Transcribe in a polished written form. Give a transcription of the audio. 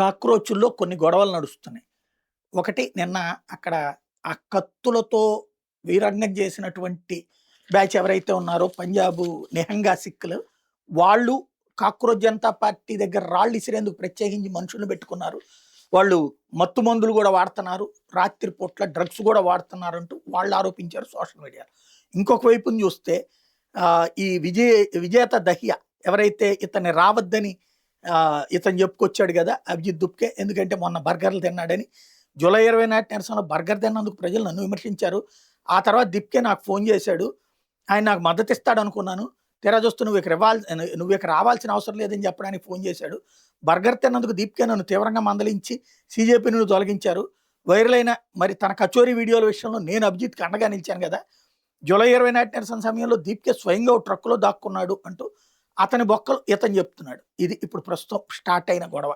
కాక్రోచుల్లో కొన్ని గొడవలు నడుస్తున్నాయి. ఒకటి నిన్న అక్కడ ఆ కత్తులతో వీరంగం చేసినటువంటి బ్యాచ్ ఎవరైతే ఉన్నారో పంజాబు నిహంగా సిక్కులు, వాళ్ళు కాక్రోచ్ జనతా పార్టీ దగ్గర రాళ్ళు ఇసిరేందుకు ప్రత్యేకించి మనుషుల్ని పెట్టుకున్నారు. వాళ్ళు మత్తు మందులు కూడా వాడుతున్నారు. రాత్రి పూట్ల డ్రగ్స్ కూడా వాడుతున్నారంటూ వాళ్ళు ఆరోపించారు సోషల్ మీడియాలో. ఇంకొక వైపున చూస్తే ఈ విజేత దహియా ఎవరైతే ఇతన్ని రావద్దని ఇతను చెప్పుకొచ్చాడు కదా అభిజిత్ దుప్కే, ఎందుకంటే మొన్న బర్గర్లు తిన్నాడని. జూలై 20 నాటి నిరసనలో బర్గర్ తిన్నందుకు ప్రజలు నన్ను విమర్శించారు. ఆ తర్వాత దిప్కే నాకు ఫోన్ చేశాడు. ఆయన నాకు మద్దతు ఇస్తాడు అనుకున్నాను. తీరా చూస్తూ నువ్వు ఇక్కడ రావాల్సిన అవసరం లేదని చెప్పడానికి ఫోన్ చేశాడు. బర్గర్ తిన్నందుకు దీప్కే నన్ను తీవ్రంగా మందలించి సీజేపీని తొలగించారు. వైరల్ అయిన మరి తన కచోరీ వీడియోల విషయంలో నేను అభిజిత్కి అండగా నిలిచాను కదా. జూలై 20 నాటి నిరసన సమయంలో దీప్కే స్వయంగా ఓ ట్రక్కులో దాక్కున్నాడు అంటూ అతని బొక్కలు ఇతను చెప్తున్నాడు. ఇది ఇప్పుడు ప్రస్తుతం స్టార్ట్ అయిన గొడవ.